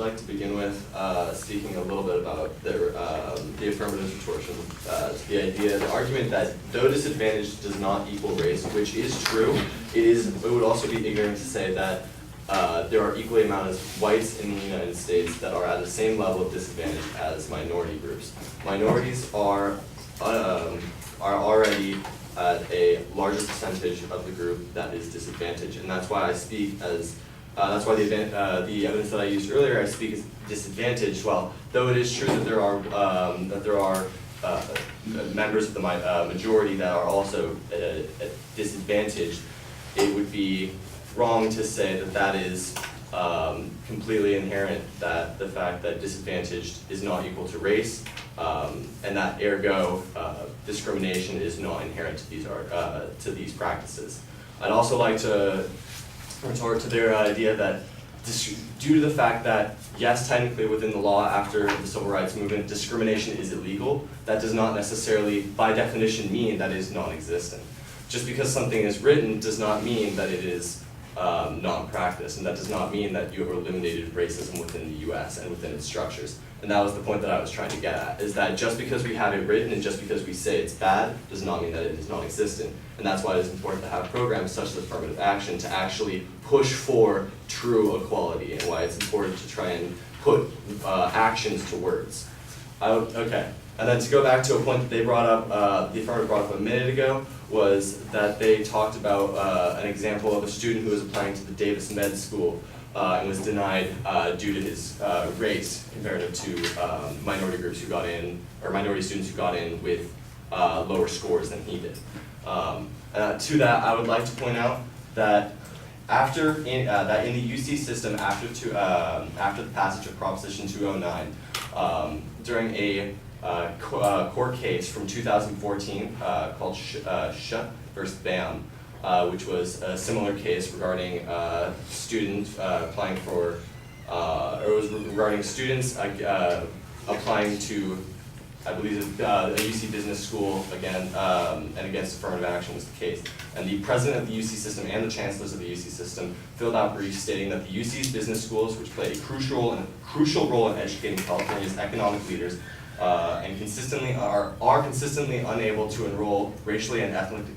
like to begin with speaking a little bit about the affirmative distortion, the argument that though disadvantage does not equal race, which is true, it would also be ignorant to say that there are equally amount of whites in the United States that are at the same level of disadvantage as minority groups. Minorities are already at a larger percentage of the group that is disadvantaged, and that's why I speak as that's why the evidence that I used earlier, I speak as disadvantaged. Well, though it is true that there are members of the majority that are also disadvantaged, it would be wrong to say that that is completely inherent, that the fact that disadvantaged is not equal to race, and that ergo discrimination is not inherent to these practices. I'd also like to retort to their idea that due to the fact that, yes, technically within the law after the Civil Rights Movement, discrimination is illegal, that does not necessarily, by definition, mean that it is non-existent. Just because something is written does not mean that it is non-practice, and that does not mean that you have eliminated racism within the U.S. and within its structures. And that was the point that I was trying to get at, is that just because we have it written and just because we say it's bad does not mean that it is non-existent. And that's why it is important to have programs such as affirmative action to actually push for true equality, and why it's important to try and put actions to words. Okay, and then to go back to a point that they brought up, the affirmative brought up a minute ago, was that they talked about an example of a student who was applying to the Davis Med School and was denied due to his race comparative to minority groups who got in, or minority students who got in with lower scores than he did. To that, I would like to point out that in the UC system, after the passage of Proposition 209, during a court case from 2014 called Sh versus Bam, which was a similar case regarding students applying for, or it was regarding students applying to, I believe, a UC business school again, and against affirmative action was the case. And the president of the UC system and the chancellors of the UC system filled out briefs stating that the UC's business schools, which play a crucial role in educating California's economic leaders, and consistently are consistently unable to enroll racially and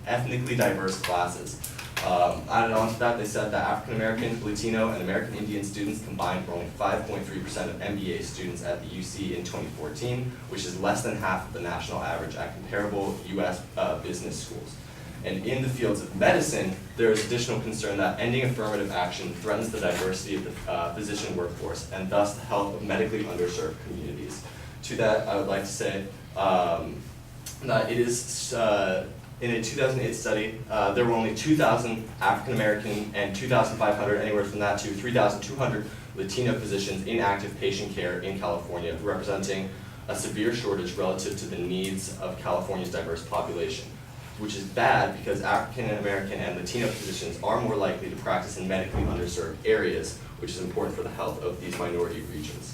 ethnically diverse classes. Added on to that, they said that African American, Latino, and American Indian students combined for only 5.3% of MBA students at the UC in 2014, which is less than half of the national average at comparable U.S. Business schools. And in the fields of medicine, there is additional concern that ending affirmative action threatens the diversity of the physician workforce and thus the health of medically underserved communities. To that, I would like to say that it is, in a 2008 study, there were only 2,000 African American and 2,500, anywhere from that to 3,200 Latino physicians in active patient care in California, representing a severe shortage relative to the needs of California's diverse population, which is bad because African American and Latino physicians are more likely to practice in medically underserved areas, which is important for the health of these minority regions.